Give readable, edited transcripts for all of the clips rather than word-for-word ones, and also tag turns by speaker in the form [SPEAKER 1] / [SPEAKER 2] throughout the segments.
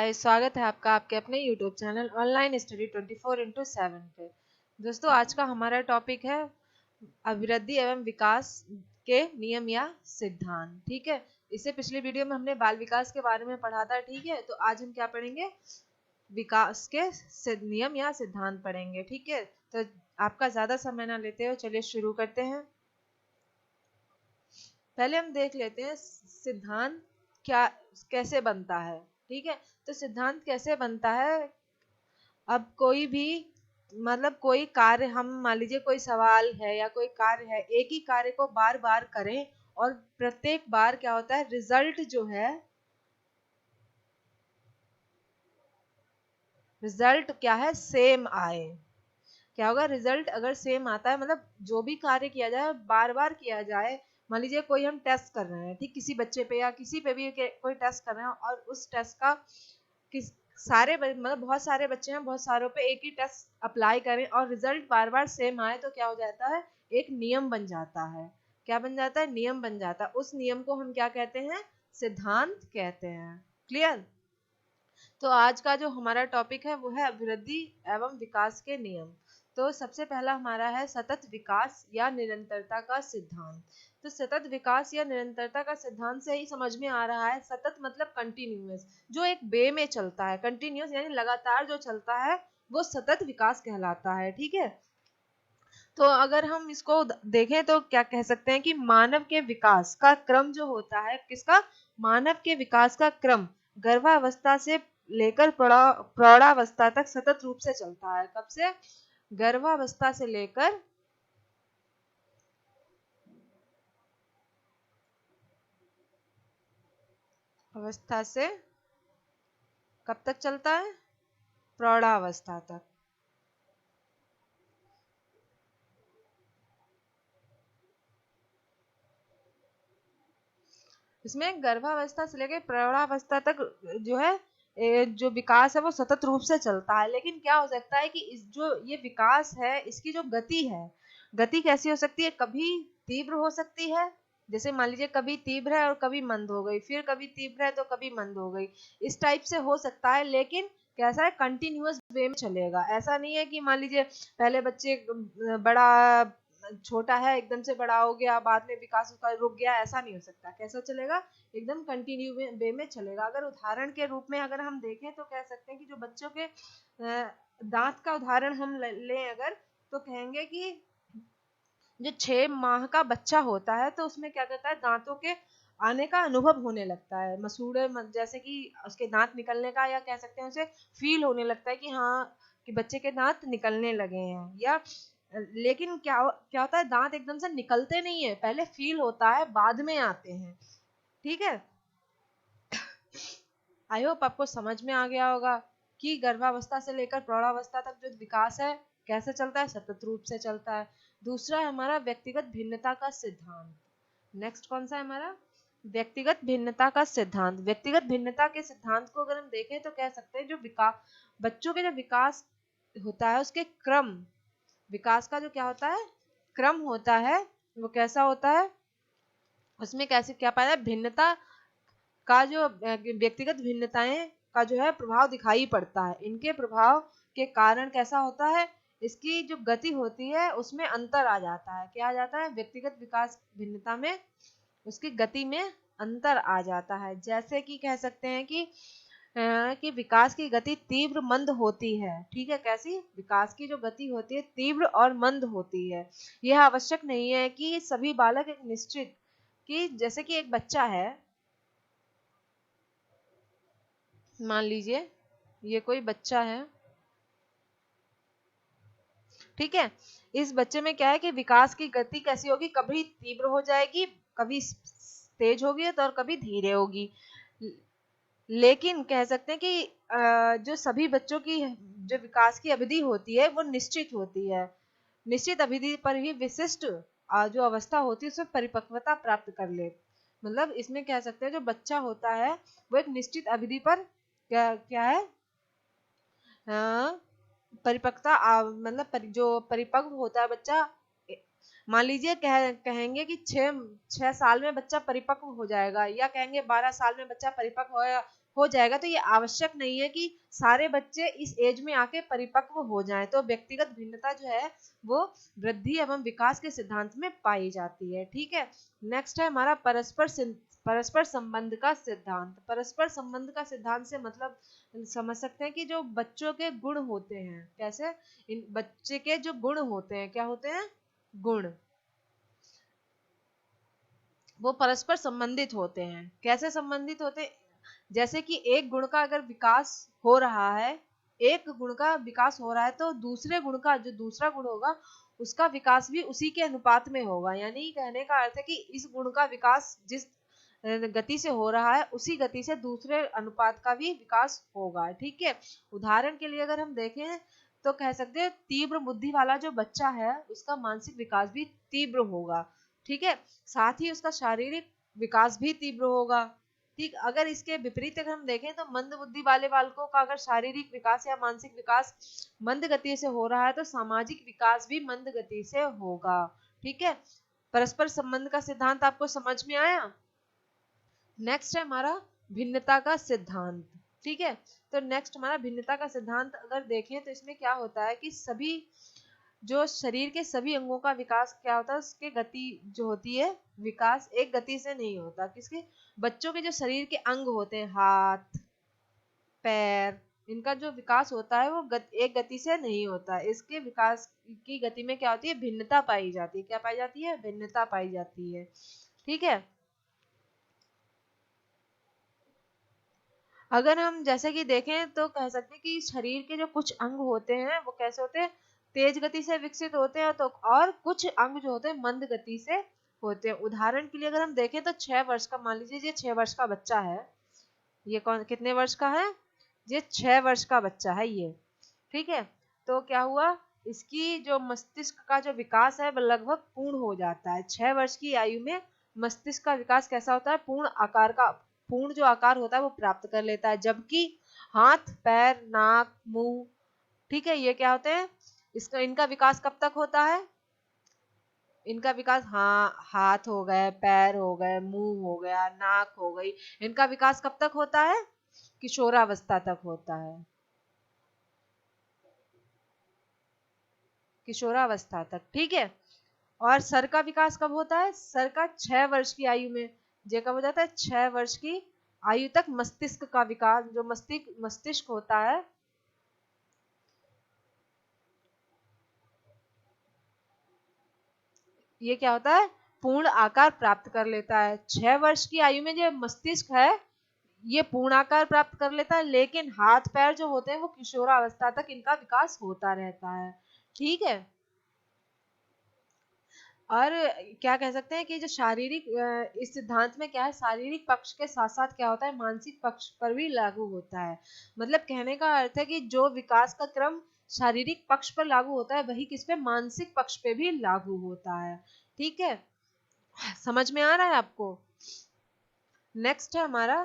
[SPEAKER 1] स्वागत है आपका आपके अपने YouTube चैनल ऑनलाइन स्टडी 24/7 पे। दोस्तों, आज का हमारा टॉपिक है अभिवृद्धि एवं विकास के नियम या सिद्धांत। ठीक है, इससे पिछली वीडियो में हमने बाल विकास के बारे में पढ़ा था। ठीक है, तो आज हम क्या पढ़ेंगे? विकास के नियम या सिद्धांत पढ़ेंगे। ठीक है, तो आपका ज्यादा समय ना लेते हो, चलिए शुरू करते हैं। पहले हम देख लेते हैं सिद्धांत क्या कैसे बनता है। ठीक है, तो सिद्धांत कैसे बनता है? अब कोई भी कोई कार्य, हम मान लीजिए कोई सवाल है या कोई कार्य है, एक ही कार्य को बार बार करें और प्रत्येक बार क्या होता है, रिजल्ट जो है, रिजल्ट क्या है, सेम आए। क्या होगा? रिजल्ट अगर सेम आता है, मतलब जो भी कार्य किया जाए बार बार किया जाए। मान लीजिए कोई हम टेस्ट कर रहे हैं, ठीक, किसी बच्चे पे या किसी पे भी कोई टेस्ट कर रहे हैं और उस टेस्ट का किस बहुत सारे बच्चे हैं, बहुत सारों पे एक ही टेस्ट अप्लाई करें और रिजल्ट बार बार सेम आए, तो क्या हो जाता है? एक नियम बन जाता है। क्या बन जाता है? नियम बन जाता है। उस नियम को हम क्या कहते हैं? सिद्धांत कहते हैं। क्लियर? तो आज का जो हमारा टॉपिक है वो है अभिवृद्धि एवं विकास के नियम। तो सबसे पहला हमारा है सतत विकास या निरंतरता का सिद्धांत। तो सतत विकास या निरंतरता का सिद्धांत से ही समझ में आ रहा है, सतत मतलब कंटिन्यूअस, जो एक वे में चलता है। कंटिन्यूअस यानी लगातार जो चलता है वो सतत विकास कहलाता है। ठीक है, तो अगर हम इसको देखें तो क्या कह सकते हैं कि मानव के विकास का क्रम जो होता है, किसका? मानव के विकास का क्रम गर्भावस्था से लेकर प्रौढ़ावस्था तक सतत रूप से चलता है। कब से? गर्भावस्था से लेकर अवस्था से कब तक चलता है? प्रौढ़ावस्था तक। इसमें गर्भावस्था से लेकर प्रौढ़ावस्था तक जो है, जो विकास है वो सतत रूप से चलता है। लेकिन क्या हो सकता है कि इस जो ये विकास है, इसकी जो गति है, गति कैसी हो सकती है? कभी तीव्र हो सकती है, जैसे मान लीजिए कभी तीव्र है और कभी मंद हो गई, फिर कभी तीव्र है तो कभी मंद हो गई, इस टाइप से हो सकता है। लेकिन कैसा है? कंटिन्यूअस वे में चलेगा। ऐसा नहीं है कि मान लीजिए पहले बच्चे बड़ा छोटा है, एकदम से बड़ा हो गया, बाद में विकास उसका रुक गया, ऐसा नहीं हो सकता। कैसा चलेगा? एकदम कंटिन्यू वे में चलेगा। अगर उदाहरण के रूप में अगर हम देखें तो कह सकते हैं कि जो बच्चों के दांत का उदाहरण हम लें अगर, तो कहेंगे कि जो 6 माह का बच्चा होता है तो उसमें क्या कहता है, दांतों के आने का अनुभव होने लगता है, मसूड़े जैसे कि उसके दांत निकलने का, या कह सकते हैं उसे फील होने लगता है कि हाँ, कि बच्चे के दांत निकलने लगे हैं। या लेकिन क्या क्या होता है, दांत एकदम से निकलते नहीं है, पहले फील होता है, बाद में आते हैं। ठीक है, आई होप आपको समझ में आ गया होगा कि गर्भावस्था से लेकर प्रौढ़ावस्था तक जो विकास है कैसे चलता है? सतत रूप से चलता है। दूसरा है हमारा व्यक्तिगत भिन्नता का सिद्धांत। नेक्स्ट कौन सा है हमारा? व्यक्तिगत भिन्नता का सिद्धांत। व्यक्तिगत भिन्नता के सिद्धांत को अगर हम देखें तो कह सकते हैं जो विकास, बच्चों के जो विकास होता है उसके क्रम, विकास का जो क्या होता है, क्रम होता है, वो कैसा होता है? उसमें कैसे क्या पाया? भिन्नता का जो व्यक्तिगत भिन्नताएं का जो है प्रभाव दिखाई पड़ता है। इनके प्रभाव के कारण कैसा होता है, इसकी जो गति होती है उसमें अंतर आ जाता है। क्या आ जाता है? व्यक्तिगत विकास भिन्नता में उसकी गति में अंतर आ जाता है। जैसे कि कह सकते हैं कि विकास की गति तीव्र मंद होती है। ठीक है, कैसी? विकास की जो गति होती है तीव्र और मंद होती है। यह आवश्यक नहीं है कि सभी बालक एक निश्चित, कि जैसे कि एक बच्चा है, मान लीजिए ये कोई बच्चा है, ठीक है, इस बच्चे में क्या है कि विकास की गति कैसी होगी? कभी तीव्र हो जाएगी, कभी तेज होगी तो और कभी धीरे होगी। लेकिन कह सकते हैं कि जो सभी बच्चों की जो विकास की अवधि होती है वो निश्चित होती है। निश्चित अवधि पर ही विशिष्ट जो अवस्था होती है उसमें परिपक्वता प्राप्त कर ले। मतलब इसमें कह सकते हैं जो बच्चा होता है वो एक निश्चित अवधि पर क्या क्या है, परिपक्वता जो परिपक्व होता है बच्चा, मान लीजिए कहेंगे कि 6 साल में बच्चा परिपक्व हो जाएगा, या कहेंगे 12 साल में बच्चा परिपक्व हो जाएगा, तो ये आवश्यक नहीं है कि सारे बच्चे इस एज में आके परिपक्व हो जाएं। तो व्यक्तिगत भिन्नता जो है वो वृद्धि एवं विकास के सिद्धांत में पाई जाती है। ठीक है, नेक्स्ट है हमारा परस्पर संबंध का सिद्धांत। परस्पर संबंध का सिद्धांत से मतलब समझ सकते हैं कि जो बच्चों के गुण होते हैं, कैसे इन बच्चे के जो गुण होते हैं, क्या होते हैं, गुण, वो परस्पर संबंधित होते हैं। कैसे संबंधित होते हैं, जैसे कि एक गुण का अगर विकास हो रहा है, एक गुण का विकास हो रहा है तो दूसरे गुण का जो दूसरा गुण होगा उसका विकास भी उसी के अनुपात में होगा। यानी कहने का अर्थ है कि इस गुण का विकास जिस गति से हो रहा है उसी गति से दूसरे अनुपात का भी विकास होगा। ठीक है, उदाहरण के लिए अगर हम देखें तो कह सकते हैं तीव्र बुद्धि वाला जो बच्चा है उसका मानसिक विकास भी तीव्र होगा। ठीक है, साथ ही उसका शारीरिक विकास भी तीव्र होगा। ठीक, अगर इसके विपरीत अगर हम देखें तो मंद बुद्धि वाले बालकों का अगर शारीरिक विकास या मानसिक विकास मंद गति से हो रहा है तो सामाजिक विकास भी मंद गति से होगा। ठीक है, परस्पर संबंध का सिद्धांत आपको समझ में आया। नेक्स्ट है हमारा भिन्नता का सिद्धांत। ठीक है, तो नेक्स्ट हमारा भिन्नता का सिद्धांत अगर देखें तो इसमें क्या होता है कि सभी जो शरीर के सभी अंगों का विकास क्या होता है, उसके गति जो होती है विकास एक गति से नहीं होता। किसके, बच्चों के जो शरीर के अंग होते हैं, हाथ पैर, इनका जो विकास होता है वो एक गति से नहीं होता। इसके विकास की गति में क्या होती है, भिन्नता पाई जाती है। क्या पाई जाती है, भिन्नता पाई जाती है। ठीक है, अगर हम जैसे कि देखें तो कह सकते हैं कि शरीर के जो कुछ अंग होते हैं वो कैसे होते हैं, तेज गति से विकसित होते हैं, तो और कुछ अंग जो होते हैं मंद गति से होते हैं। उदाहरण के लिए अगर हम देखें तो 6 वर्ष का, मान लीजिए ये 6 वर्ष का बच्चा है, ये कौन कितने वर्ष का है, ये 6 वर्ष का बच्चा है ये। ठीक है, तो क्या हुआ, इसकी जो मस्तिष्क का जो विकास है वो लगभग पूर्ण हो जाता है। 6 वर्ष की आयु में मस्तिष्क का विकास कैसा होता है, पूर्ण आकार का, पूर्ण जो आकार होता है वो प्राप्त कर लेता है। जबकि हाथ पैर नाक मुंह, ठीक है, ये क्या होते हैं, इसका इनका विकास कब तक होता है, इनका विकास, हाँ, हाथ हो गए, पैर हो गए, मुंह हो गया, नाक हो गई, इनका विकास कब तक होता है, किशोरावस्था तक होता है, किशोरावस्था तक। ठीक है, और सर का विकास कब होता है, सर का 6 वर्ष की आयु में, ये कब हो जाता है, 6 वर्ष की आयु तक मस्तिष्क का विकास, जो मस्तिष्क होता है, ये क्या होता है, पूर्ण आकार प्राप्त कर लेता है। 6 वर्ष की आयु में जो मस्तिष्क है ये पूर्ण आकार प्राप्त कर लेता है, लेकिन हाथ पैर जो होते हैं वो किशोरावस्था तक इनका विकास होता रहता है। ठीक है, और क्या कह सकते हैं कि जो शारीरिक इस सिद्धांत में क्या है, शारीरिक पक्ष के साथ साथ क्या होता है, मानसिक पक्ष पर भी लागू होता है। मतलब कहने का अर्थ है कि जो विकास का क्रम शारीरिक पक्ष पर लागू होता है वही किस पे, मानसिक पक्ष पे भी लागू होता है। ठीक है, समझ में आ रहा है आपको। नेक्स्ट है हमारा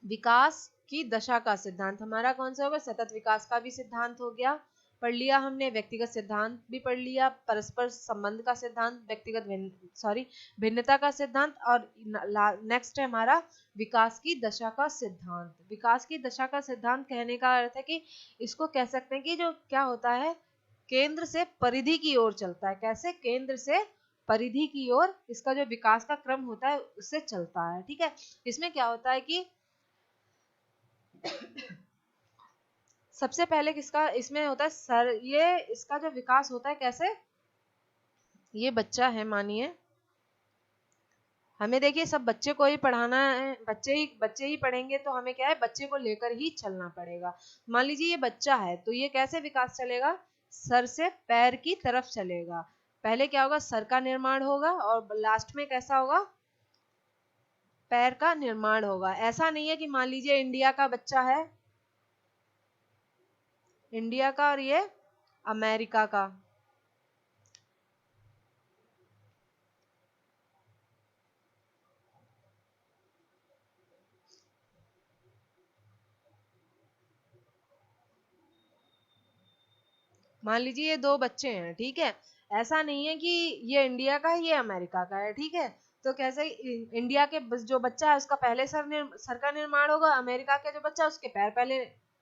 [SPEAKER 1] विकास की दशा का सिद्धांत। हमारा कौन सा होगा, सतत विकास का भी सिद्धांत हो गया, पढ़ लिया हमने, व्यक्तिगत सिद्धांत भी पढ़ लिया, परस्पर संबंध का सिद्धांत, भिन्नता का सिद्धांत, और नेक्स्ट है हमारा विकास की दशा का सिद्धांत। विकास की दशा का सिद्धांत कहने का अर्थ है कि इसको कह सकते हैं कि जो क्या होता है, केंद्र से परिधि की ओर चलता है। कैसे, केंद्र से परिधि की ओर इसका जो विकास का क्रम होता है उससे चलता है। ठीक है, इसमें क्या होता है कि सबसे पहले किसका इसमें होता है, सर, ये इसका जो विकास होता है कैसे, ये बच्चा है मानिए, हमें देखिए सब बच्चे को ही पढ़ाना है, बच्चे ही पढ़ेंगे तो हमें क्या है, बच्चे को लेकर ही चलना पड़ेगा। मान लीजिए ये बच्चा है तो ये कैसे विकास चलेगा, सर से पैर की तरफ चलेगा। पहले क्या होगा, सर का निर्माण होगा और लास्ट में कैसा होगा, पैर का निर्माण होगा। ऐसा नहीं है कि मान लीजिए इंडिया का बच्चा है, इंडिया का, और ये अमेरिका का, मान लीजिए ये दो बच्चे हैं, ठीक है, ऐसा नहीं है कि ये इंडिया का है ये अमेरिका का है। ठीक है, तो कैसे इंडिया के जो बच्चा है उसका पहले सर का निर्माण होगा, अमेरिका के जो बच्चा है उसके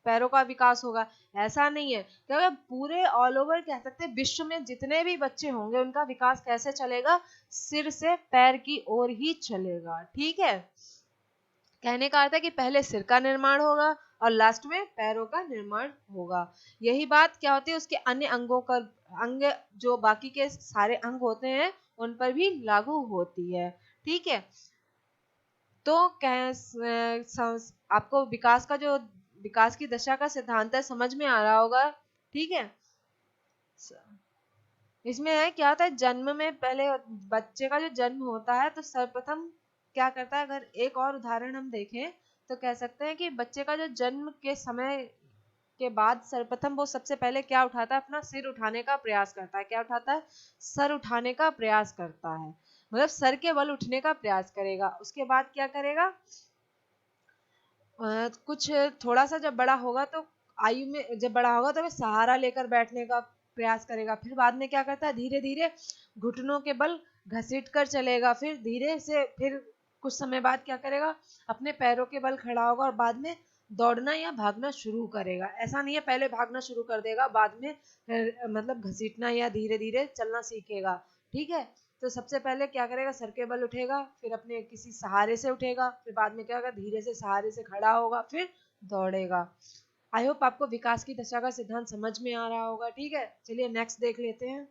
[SPEAKER 1] पैरों का विकास होगा, ऐसा नहीं है। क्योंकि पूरे ऑल ओवर कह सकते हैं विश्व में जितने भी बच्चे होंगे उनका विकास कैसे चलेगा, सिर से पैर की ओर ही चलेगा। ठीक है, कहने का अर्थ है कि पहले सिर का निर्माण होगा और लास्ट में पैरों का निर्माण होगा। यही बात क्या होती है उसके अन्य अंग जो बाकी के सारे अंग होते हैं उन पर भी लागू होती है। ठीक है, तो आपको विकास की दशा का सिद्धांत है समझ में आ रहा होगा। ठीक है, इसमें है क्या होता है, जन्म में पहले बच्चे का जो जन्म होता है तो सर्वप्रथम क्या करता है, अगर एक और उदाहरण हम देखें तो कह सकते हैं कि बच्चे का जो जन्म के समय के बाद सर्वप्रथम वो सबसे पहले क्या उठाता है, अपना सिर उठाने का प्रयास करता है। क्या उठाता है, सर उठाने का प्रयास करता है, मतलब सर के बल उठने का प्रयास करेगा। उसके बाद क्या करेगा, कुछ थोड़ा सा जब बड़ा होगा तो आयु में जब बड़ा होगा तो वह सहारा लेकर बैठने का प्रयास करेगा। फिर बाद में क्या करता है, धीरे धीरे घुटनों के बल घसीट कर चलेगा। फिर धीरे से फिर कुछ समय बाद क्या करेगा, अपने पैरों के बल खड़ा होगा और बाद में दौड़ना या भागना शुरू करेगा। ऐसा नहीं है पहले भागना शुरू कर देगा बाद में मतलब घसीटना या धीरे धीरे चलना सीखेगा। ठीक है, तो सबसे पहले क्या करेगा, सर के बल उठेगा, फिर अपने किसी सहारे से उठेगा, फिर बाद में क्या होगा, धीरे से सहारे से खड़ा होगा, फिर दौड़ेगा। आई होप आपको विकास की दशा का सिद्धांत समझ में आ रहा होगा। ठीक है, चलिए नेक्स्ट देख लेते हैं।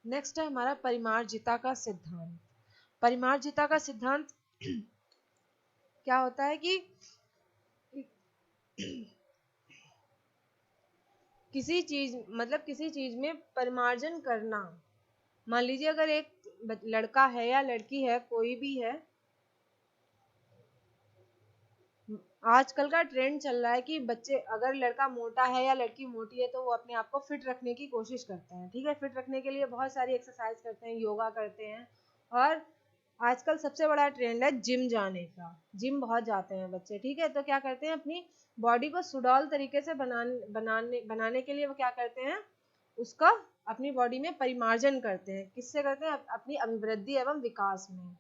[SPEAKER 1] नेक्स्ट है हमारा परिमार्जिता का सिद्धांत। परिमार्जिता का सिद्धांत क्या होता है कि किसी चीज में परिमार्जन करना। मान लीजिए अगर एक लड़का है या लड़की है, कोई भी है, आजकल का ट्रेंड चल रहा है कि बच्चे अगर लड़का मोटा है या लड़की मोटी है तो वो अपने आप को फिट रखने की कोशिश करते हैं। ठीक है, फिट रखने के लिए बहुत सारी एक्सरसाइज करते हैं, योगा करते हैं, और आजकल सबसे बड़ा ट्रेंड है जिम जाने का। जिम बहुत जाते हैं बच्चे। ठीक है, तो क्या करते हैं, अपनी बॉडी को सुडौल तरीके से बनाने के लिए वो क्या करते हैं, उसका अपनी बॉडी में परिमार्जन करते हैं। किससे करते हैं, अपनी अभिवृद्धि एवं विकास में।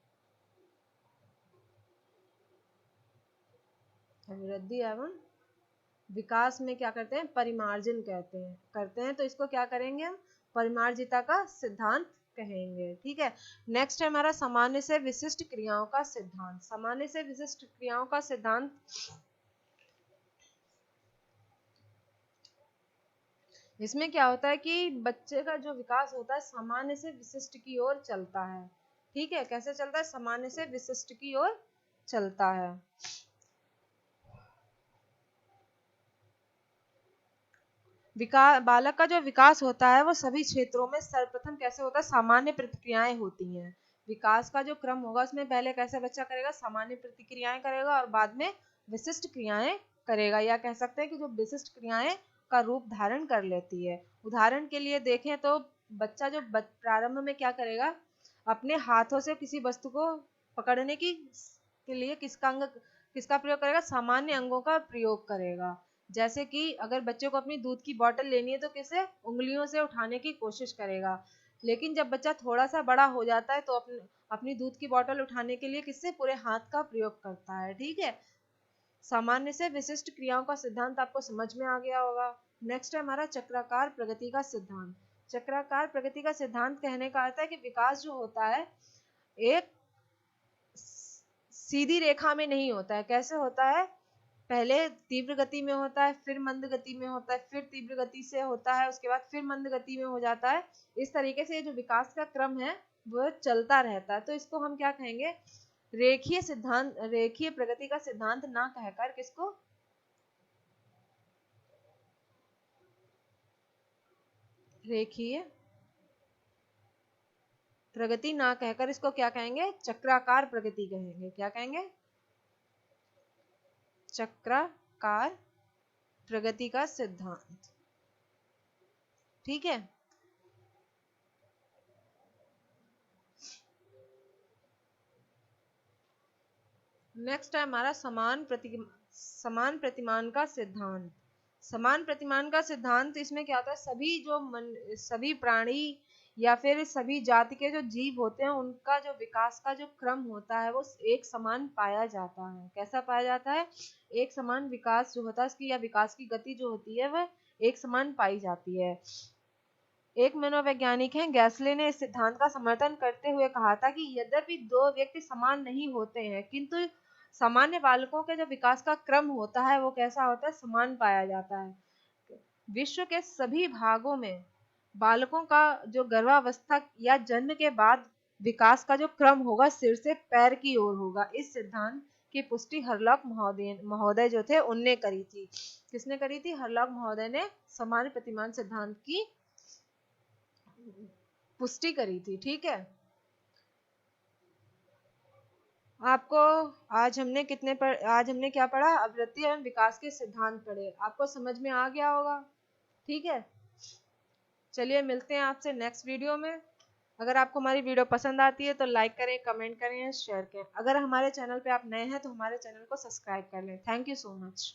[SPEAKER 1] अभिवृद्धि एवं विकास में क्या करते हैं, परिमार्जन करते हैं। तो इसको क्या करेंगे हम, परिमार्जिता का सिद्धांत कहेंगे। ठीक है, नेक्स्ट है हमारा सामान्य से विशिष्ट क्रियाओं का सिद्धांत। सामान्य से विशिष्ट क्रियाओं का सिद्धांत इसमें क्या होता है कि बच्चे का जो विकास होता है सामान्य से विशिष्ट की ओर चलता है। ठीक है, कैसे चलता है, सामान्य से विशिष्ट की ओर चलता है। बालक का जो विकास होता है वो सभी क्षेत्रों में सर्वप्रथम कैसे होता है, सामान्य प्रतिक्रियाएं होती हैं। विकास का जो क्रम होगा उसमें पहले कैसे बच्चा करेगा, सामान्य प्रतिक्रियाएं करेगा और बाद में विशिष्ट क्रियाएं करेगा, या कह सकते हैं कि जो विशिष्ट क्रियाएं का रूप धारण कर लेती है। उदाहरण के लिए देखें तो बच्चा जो प्रारंभ में क्या करेगा, अपने हाथों से किसी वस्तु को पकड़ने के लिए किसका प्रयोग करेगा, सामान्य अंगों का प्रयोग करेगा। जैसे कि अगर बच्चे को अपनी दूध की बोतल लेनी है तो किसे, उंगलियों से उठाने की कोशिश करेगा। लेकिन जब बच्चा थोड़ा सा बड़ा हो जाता है तो अपनी दूध की बोतल उठाने के लिए किससे, पूरे हाथ का प्रयोग करता है। ठीक है, सामान्य से विशिष्ट क्रियाओं का सिद्धांत आपको समझ में आ गया होगा। नेक्स्ट है हमारा चक्राकार प्रगति का सिद्धांत। चक्राकार प्रगति का सिद्धांत कहने का अर्थ है कि विकास जो होता है एक सीधी रेखा में नहीं होता है। कैसे होता है, पहले तीव्र गति में होता है, फिर मंद गति में होता है, फिर तीव्र गति से होता है, उसके बाद फिर मंद गति में हो जाता है। इस तरीके से जो विकास का क्रम है वो चलता रहता है। तो इसको हम क्या कहेंगे, रेखीय प्रगति का सिद्धांत ना कहकर किसको, रेखीय प्रगति ना कहकर इसको क्या कहेंगे, चक्राकार प्रगति कहेंगे। क्या कहेंगे, चक्राकार प्रगति का सिद्धांत। ठीक है, नेक्स्ट है हमारा समान प्रतिमान का सिद्धांत। समान प्रतिमान का सिद्धांत इसमें क्या होता है, सभी प्राणी या फिर सभी जाति के जो जीव होते हैं उनका जो विकास का जो क्रम होता है वो एक समान पाया जाता है। कैसा पाया जाता है? एक समान विकास जो होता है उसकी या विकास की गति जो होती है वह एक समान पाई जाती है। एक मनोवैज्ञानिक हैं गैसले ने इस सिद्धांत का समर्थन करते हुए कहा था कि यद्यपि दो व्यक्ति समान नहीं होते हैं किंतु सामान्य बालकों के जो विकास का क्रम होता है वो कैसा होता है? समान पाया जाता है। विश्व के सभी भागों में बालकों का जो गर्भावस्था या जन्म के बाद विकास का जो क्रम होगा सिर से पैर की ओर होगा। इस सिद्धांत की पुष्टि हरलॉक महोदय जो थे उनने करी थी। किसने करी थी? हरलॉक महोदय ने समान प्रतिमान सिद्धांत की पुष्टि करी थी। ठीक है, आपको आज हमने क्या पढ़ा? आवृत्ति एवं विकास के सिद्धांत पढ़े। आपको समझ में आ गया होगा। ठीक है, चलिए मिलते हैं आपसे नेक्स्ट वीडियो में। अगर आपको हमारी वीडियो पसंद आती है तो लाइक करें, कमेंट करें, शेयर करें। अगर हमारे चैनल पे आप नए हैं तो हमारे चैनल को सब्सक्राइब कर लें। Thank you so much.